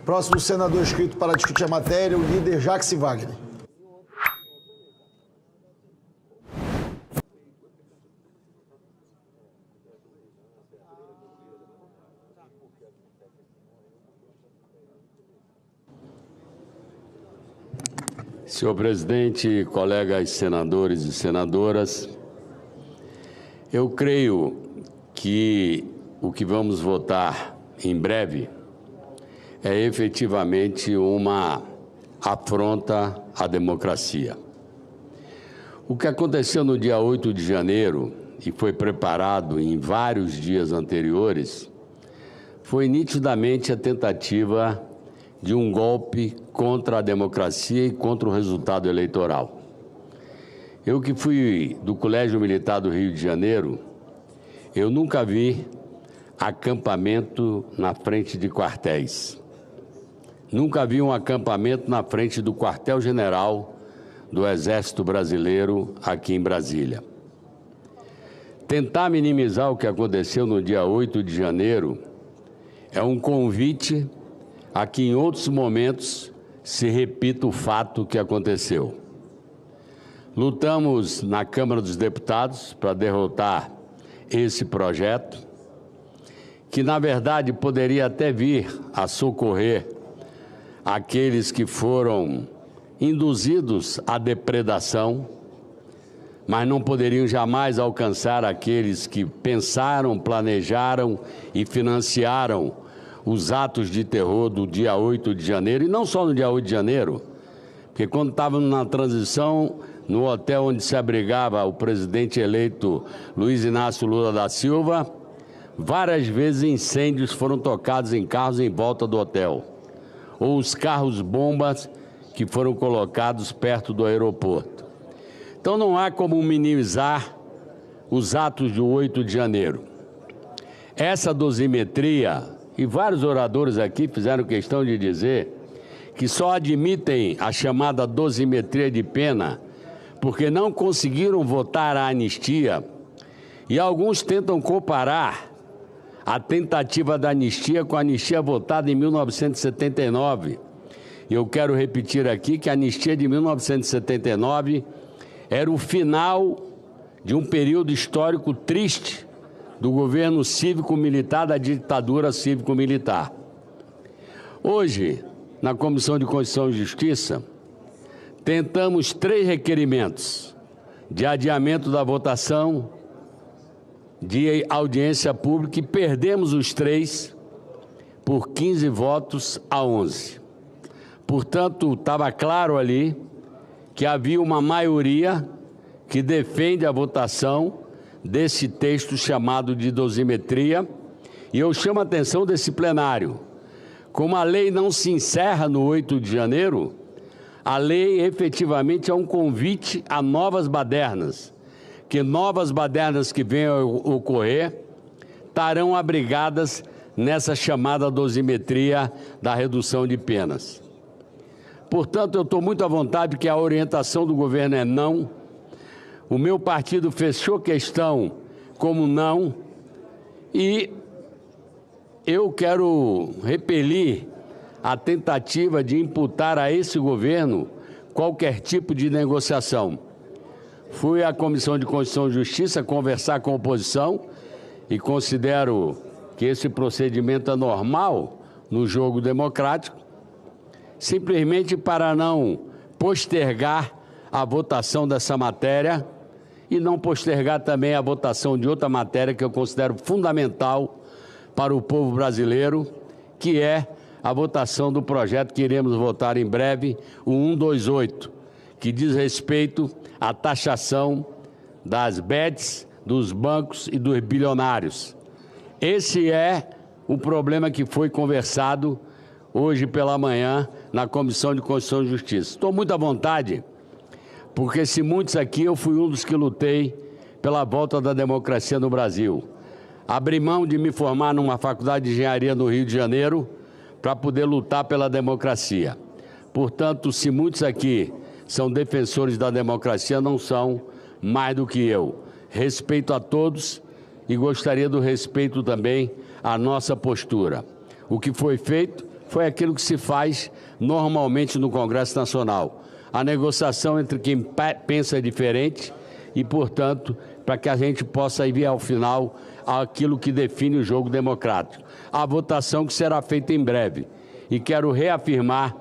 Próximo senador inscrito para discutir a matéria, o líder Jacques Wagner. Senhor presidente, colegas senadores e senadoras, eu creio que o que vamos votar em breve é efetivamente uma afronta à democracia. O que aconteceu no dia 8 de janeiro e foi preparado em vários dias anteriores foi nitidamente a tentativa de um golpe contra a democracia e contra o resultado eleitoral. Eu que fui do Colégio Militar do Rio de Janeiro, eu nunca vi acampamento na frente de quartéis. Nunca vi um acampamento na frente do quartel-general do Exército Brasileiro aqui em Brasília. Tentar minimizar o que aconteceu no dia 8 de janeiro é um convite a que em outros momentos se repita o fato que aconteceu. Lutamos na Câmara dos Deputados para derrotar esse projeto, que na verdade poderia até vir a socorrer aqueles que foram induzidos à depredação, mas não poderiam jamais alcançar aqueles que pensaram, planejaram e financiaram os atos de terror do dia 8 de janeiro, e não só no dia 8 de janeiro, porque quando estávamos na transição, no hotel onde se abrigava o presidente eleito Luiz Inácio Lula da Silva, várias vezes incêndios foram tocados em carros em volta do hotel, ou os carros-bombas que foram colocados perto do aeroporto. Então não há como minimizar os atos do 8 de janeiro. Essa dosimetria, e vários oradores aqui fizeram questão de dizer que só admitem a chamada dosimetria de pena porque não conseguiram votar a anistia, e alguns tentam comparar a tentativa da anistia com a anistia votada em 1979. E eu quero repetir aqui que a anistia de 1979 era o final de um período histórico triste do governo cívico-militar, da ditadura cívico-militar. Hoje, na Comissão de Constituição e Justiça, tentamos 3 requerimentos de adiamento da votação, de audiência pública, e perdemos os 3 por 15 votos a 11. Portanto, estava claro ali que havia uma maioria que defende a votação desse texto chamado de dosimetria, e eu chamo a atenção desse plenário. Como a lei não se encerra no 8 de janeiro, a lei efetivamente é um convite a novas badernas, que novas badernas que venham a ocorrer estarão abrigadas nessa chamada dosimetria da redução de penas. Portanto, eu estou muito à vontade que a orientação do governo é não. O meu partido fechou questão como não, e eu quero repelir a tentativa de imputar a esse governo qualquer tipo de negociação. Fui à Comissão de Constituição e Justiça conversar com a oposição e considero que esse procedimento é normal no jogo democrático, simplesmente para não postergar a votação dessa matéria e não postergar também a votação de outra matéria que eu considero fundamental para o povo brasileiro, que é a votação do projeto que iremos votar em breve, o 128, que diz respeito à taxação das bets, dos bancos e dos bilionários. Esse é o problema que foi conversado hoje pela manhã na Comissão de Constituição e Justiça. Estou muito à vontade, porque se muitos aqui, eu fui um dos que lutei pela volta da democracia no Brasil. Abri mão de me formar numa faculdade de engenharia no Rio de Janeiro para poder lutar pela democracia. Portanto, se muitos aqui são defensores da democracia, não são mais do que eu. Respeito a todos e gostaria do respeito também à nossa postura. O que foi feito foi aquilo que se faz normalmente no Congresso Nacional. A negociação entre quem pensa diferente e, portanto, para que a gente possa ir ao final aquilo que define o jogo democrático. A votação que será feita em breve. E quero reafirmar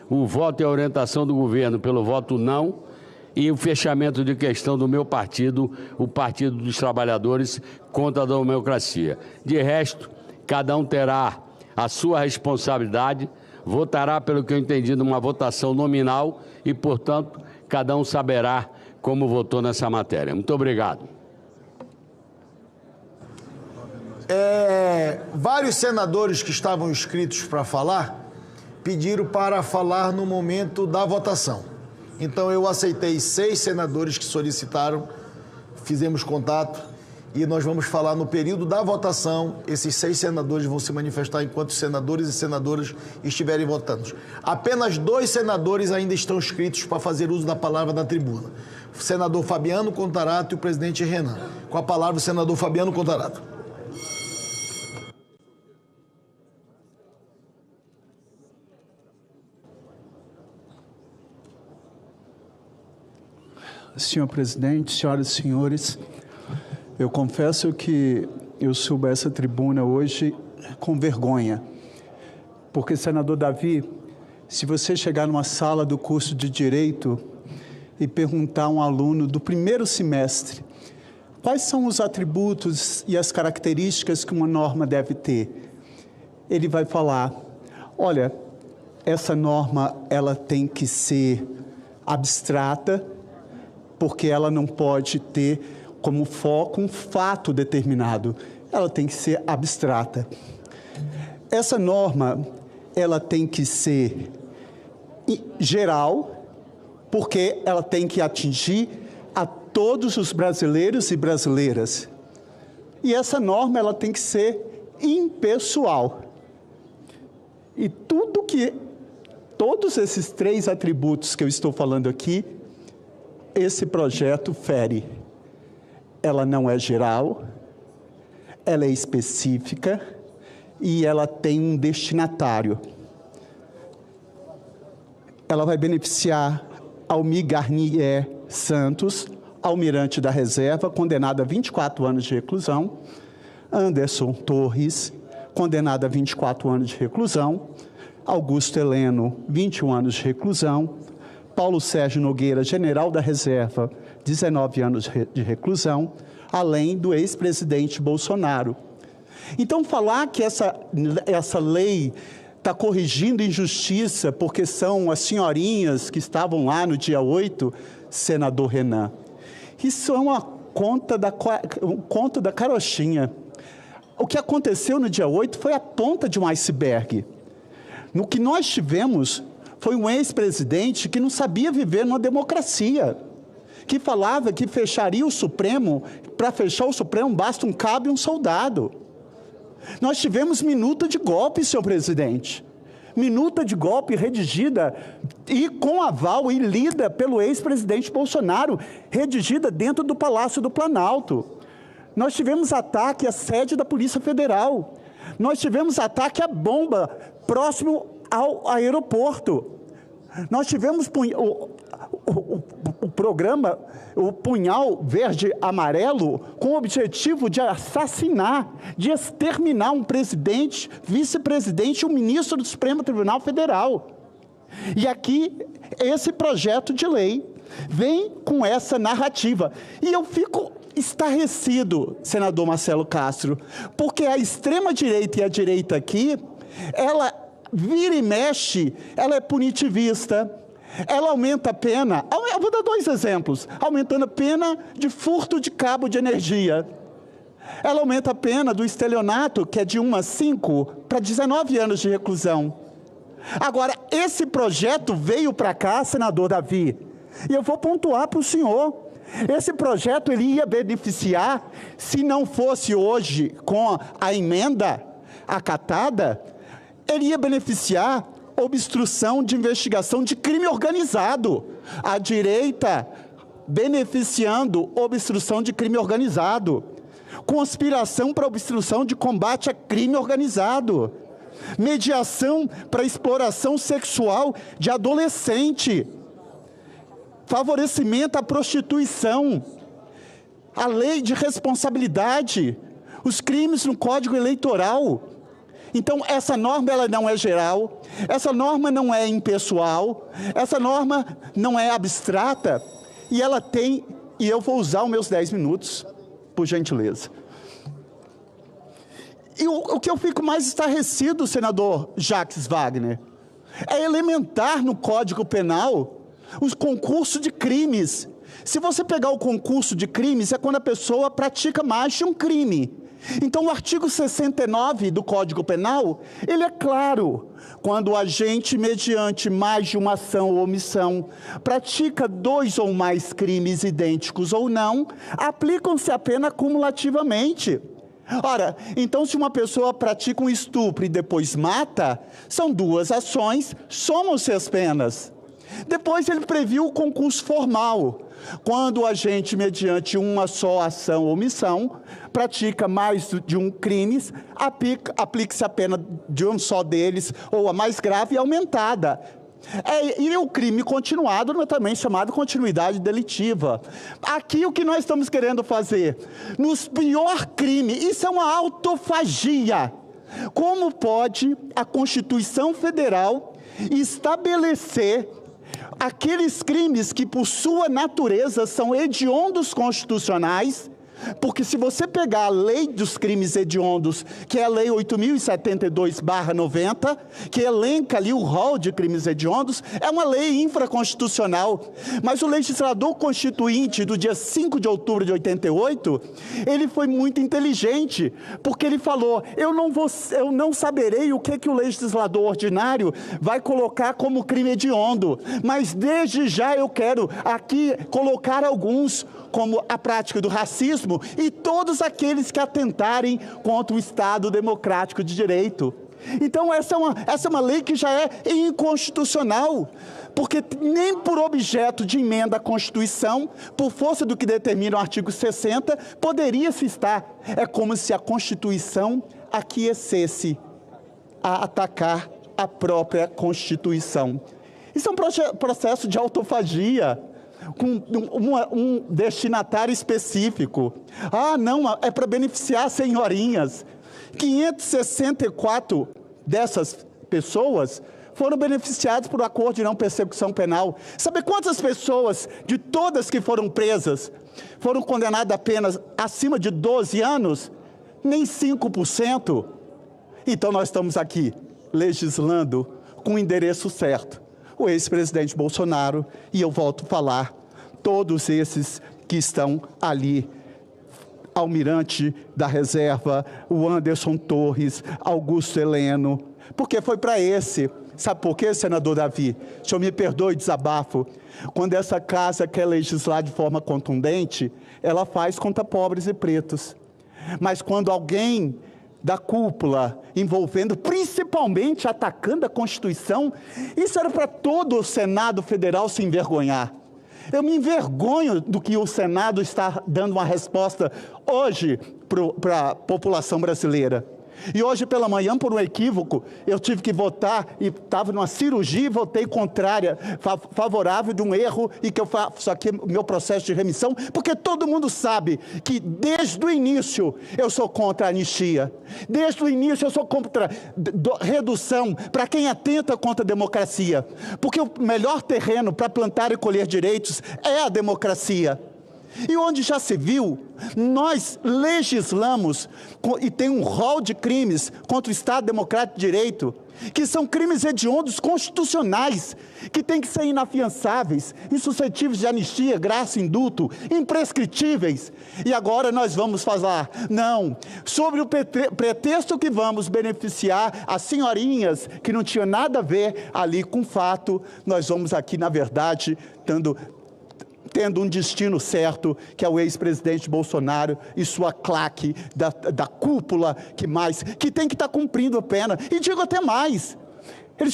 o voto e a orientação do governo pelo voto não e o fechamento de questão do meu partido, o Partido dos Trabalhadores, contra a democracia. De resto, cada um terá a sua responsabilidade, votará pelo que eu entendi numa votação nominal e, portanto, cada um saberá como votou nessa matéria. Muito obrigado. Vários senadores que estavam inscritos para falar pediram para falar no momento da votação. Então eu aceitei 6 senadores que solicitaram, fizemos contato e nós vamos falar no período da votação. Esses 6 senadores vão se manifestar enquanto os senadores e senadoras estiverem votando. Apenas 2 senadores ainda estão inscritos para fazer uso da palavra na tribuna. O senador Fabiano Contarato e o presidente Renan. Com a palavra o senador Fabiano Contarato. Senhor presidente, senhoras e senhores, eu confesso que eu subo a essa tribuna hoje com vergonha, porque, senador Davi, se você chegar numa sala do curso de Direito e perguntar a um aluno do primeiro semestre quais são os atributos e as características que uma norma deve ter, ele vai falar, olha, essa norma ela tem que ser abstrata, porque ela não pode ter como foco um fato determinado. Ela tem que ser abstrata. Essa norma, ela tem que ser geral, porque ela tem que atingir a todos os brasileiros e brasileiras. E essa norma, ela tem que ser impessoal. E todos esses 3 atributos que eu estou falando aqui, esse projeto fere. Ela não é geral, ela é específica e ela tem um destinatário. Ela vai beneficiar Almir Garnier Santos, almirante da reserva, condenado a 24 anos de reclusão, Anderson Torres, condenado a 24 anos de reclusão, Augusto Heleno, 21 anos de reclusão, Paulo Sérgio Nogueira, general da reserva, 19 anos de reclusão, além do ex-presidente Bolsonaro. Então, falar que essa lei está corrigindo injustiça porque são as senhorinhas que estavam lá no dia 8, senador Renan, isso é um conto da carochinha. O que aconteceu no dia 8 foi a ponta de um iceberg. No que nós tivemos foi um ex-presidente que não sabia viver numa democracia, que falava que fecharia o Supremo, para fechar o Supremo basta um cabo e um soldado. Nós tivemos minuta de golpe, senhor presidente. Minuta de golpe redigida e com aval e lida pelo ex-presidente Bolsonaro, redigida dentro do Palácio do Planalto. Nós tivemos ataque à sede da Polícia Federal. Nós tivemos ataque à bomba próximo ao aeroporto. Nós tivemos o programa, o punhal verde-amarelo, com o objetivo de assassinar, de exterminar um presidente, vice-presidente e um ministro do Supremo Tribunal Federal. E aqui, esse projeto de lei vem com essa narrativa. E eu fico estarrecido, senador Marcelo Castro, porque a extrema-direita e a direita aqui, ela vira e mexe, ela é punitivista, ela aumenta a pena, eu vou dar 2 exemplos, aumentando a pena de furto de cabo de energia. Ela aumenta a pena do estelionato, que é de 1 a 5, para 19 anos de reclusão. Agora, esse projeto veio para cá, senador Davi, e eu vou pontuar para o senhor. Esse projeto ele ia beneficiar, se não fosse hoje com a emenda acatada, ele ia beneficiar obstrução de investigação de crime organizado. A direita beneficiando obstrução de crime organizado. Conspiração para obstrução de combate a crime organizado. mediação para exploração sexual de adolescente, favorecimento à prostituição, a lei de responsabilidade, os crimes no Código Eleitoral. Então, essa norma ela não é geral, essa norma não é impessoal, essa norma não é abstrata, e ela tem, e eu vou usar os meus 10 minutos, por gentileza. E o que eu fico mais estarrecido, senador Jacques Wagner, é elementar no Código Penal os concursos de crimes. Se você pegar o concurso de crimes, é quando a pessoa pratica mais de um crime. Então, o artigo 69 do Código Penal, ele é claro. Quando o agente, mediante mais de uma ação ou omissão, pratica 2 ou mais crimes idênticos ou não, aplicam-se a pena cumulativamente. Ora, então se uma pessoa pratica um estupro e depois mata, são 2 ações, somam-se as penas. Depois ele previu o concurso formal. Quando o agente, mediante uma só ação ou omissão, pratica mais de um crime, aplique-se a pena de um só deles, ou a mais grave, aumentada. E o crime continuado, também chamado continuidade delitiva. Aqui o que nós estamos querendo fazer? Nos pior crime, isso é uma autofagia. Como pode a Constituição Federal estabelecer aqueles crimes que, por sua natureza, são hediondos constitucionais? Porque se você pegar a lei dos crimes hediondos, que é a lei 8.072/90, que elenca ali o rol de crimes hediondos, é uma lei infraconstitucional. Mas o legislador constituinte do dia 5 de outubro de 88, ele foi muito inteligente, porque ele falou, eu não saberei o que o legislador ordinário vai colocar como crime hediondo, mas desde já eu quero aqui colocar alguns, como a prática do racismo e todos aqueles que atentarem contra o Estado democrático de direito. Então, essa é uma lei que já é inconstitucional, porque nem por objeto de emenda à Constituição, por força do que determina o artigo 60, poderia se estar. É como se a Constituição aquecesse a atacar a própria Constituição. Isso é um processo de autofagia, com um destinatário específico. Ah, não, é para beneficiar as senhorinhas. 564 dessas pessoas foram beneficiadas por acordo de não persecução penal. Sabe quantas pessoas, de todas que foram presas, foram condenadas a penas acima de 12 anos? Nem 5%. Então nós estamos aqui, legislando com o endereço certo. O ex-presidente Bolsonaro, e eu volto a falar, todos esses que estão ali, Almirante da Reserva, o Anderson Torres, Augusto Heleno, porque foi para esse. Sabe por quê, senador Davi? O senhor me perdoe o desabafo. Quando essa casa quer legislar de forma contundente, ela faz contra pobres e pretos. Mas quando alguém da cúpula, envolvendo, principalmente atacando a Constituição, isso era para todo o Senado Federal se envergonhar. Eu me envergonho do que o Senado está dando uma resposta hoje para a população brasileira. E hoje pela manhã, por um equívoco, eu tive que votar, e estava numa cirurgia e votei contrária, favorável de um erro, e que eu faço aqui o meu processo de remissão, porque todo mundo sabe que desde o início eu sou contra a anistia. Desde o início eu sou contra redução para quem atenta contra a democracia. Porque o melhor terreno para plantar e colher direitos é a democracia. E onde já se viu, nós legislamos e tem um rol de crimes contra o Estado Democrático de Direito, que são crimes hediondos constitucionais, que têm que ser inafiançáveis, insuscetíveis de anistia, graça, indulto, imprescritíveis. E agora nós vamos falar, não, sobre o pretexto que vamos beneficiar as senhorinhas que não tinham nada a ver ali com o fato, nós vamos aqui, na verdade, tendo um destino certo, que é o ex-presidente Bolsonaro e sua claque da cúpula que tem que estar cumprindo a pena. E digo até mais, ele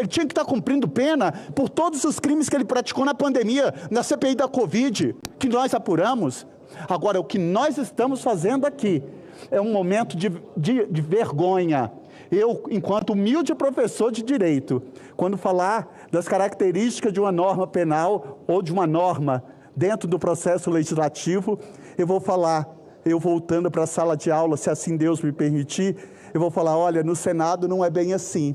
tinha que estar cumprindo pena por todos os crimes que ele praticou na pandemia, na CPI da Covid, que nós apuramos. Agora, o que nós estamos fazendo aqui é um momento de vergonha. Eu, enquanto humilde professor de direito, quando falar das características de uma norma penal ou de uma norma dentro do processo legislativo, eu vou falar, eu voltando para a sala de aula, se assim Deus me permitir, eu vou falar, olha, no Senado não é bem assim,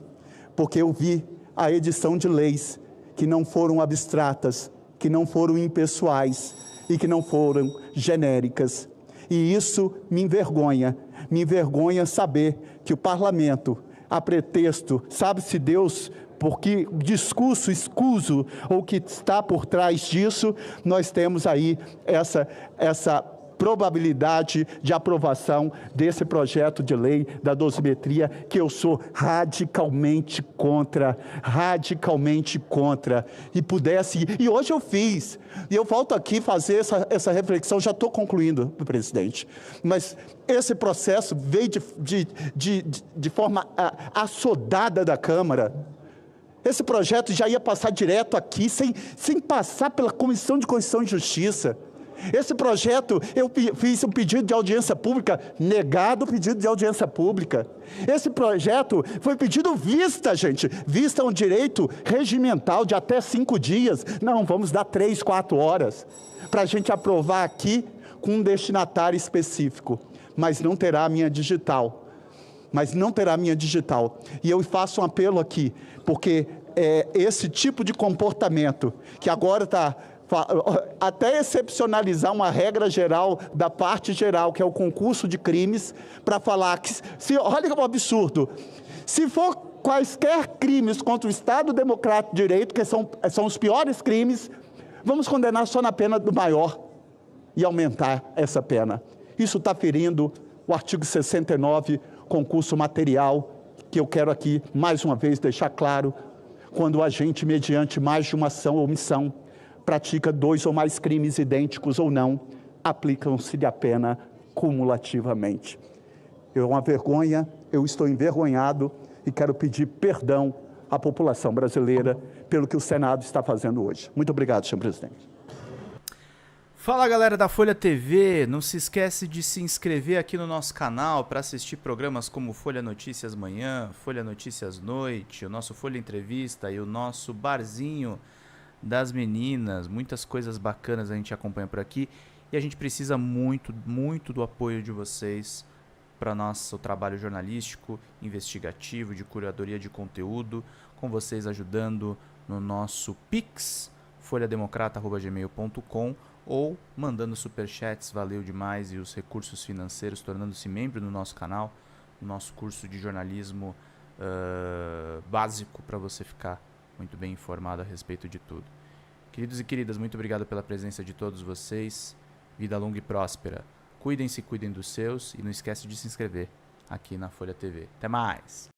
porque eu vi a edição de leis que não foram abstratas, que não foram impessoais e que não foram genéricas. E isso me envergonha saber que o parlamento, a pretexto, sabe-se Deus, porque discurso escuso ou que está por trás disso, nós temos aí essa probabilidade de aprovação desse projeto de lei da dosimetria, que eu sou radicalmente contra, e hoje eu fiz, e eu volto aqui fazer essa reflexão, já estou concluindo, presidente, mas esse processo veio de forma assodada da Câmara. Esse projeto já ia passar direto aqui, sem passar pela Comissão de Constituição e Justiça. Esse projeto, eu fiz um pedido de audiência pública, negado o pedido de audiência pública. Esse projeto foi pedido vista, gente. Vista é um direito regimental de até 5 dias. Não, vamos dar 3, 4 horas para a gente aprovar aqui com um destinatário específico. Mas não terá a minha digital. E eu faço um apelo aqui, porque esse tipo de comportamento que agora está... até excepcionalizar uma regra geral da parte geral, que é o concurso de crimes, para falar que, olha que absurdo, se for quaisquer crimes contra o Estado Democrático de Direito, que são os piores crimes, vamos condenar só na pena do maior e aumentar essa pena. Isso está ferindo o artigo 69, concurso material, que eu quero aqui, mais uma vez, deixar claro, quando o agente, mediante mais de uma ação ou omissão, pratica 2 ou mais crimes idênticos ou não, aplicam-se-lhe a pena cumulativamente. É uma vergonha, eu estou envergonhado e quero pedir perdão à população brasileira pelo que o Senado está fazendo hoje. Muito obrigado, senhor presidente. Fala, galera da Folha TV, não se esquece de se inscrever aqui no nosso canal para assistir programas como Folha Notícias Manhã, Folha Notícias Noite, o nosso Folha Entrevista e o nosso Barzinho das Meninas. Muitas coisas bacanas a gente acompanha por aqui e a gente precisa muito, muito do apoio de vocês para nosso trabalho jornalístico, investigativo, de curadoria de conteúdo, com vocês ajudando no nosso Pix, folhademocrata@gmail.com, ou mandando superchats, valeu demais, e os recursos financeiros, tornando-se membro do nosso canal, no nosso curso de jornalismo básico, para você ficar muito bem informado a respeito de tudo. Queridos e queridas, muito obrigado pela presença de todos vocês. Vida longa e próspera. Cuidem-se, cuidem dos seus e não esquece de se inscrever aqui na Folha TV. Até mais!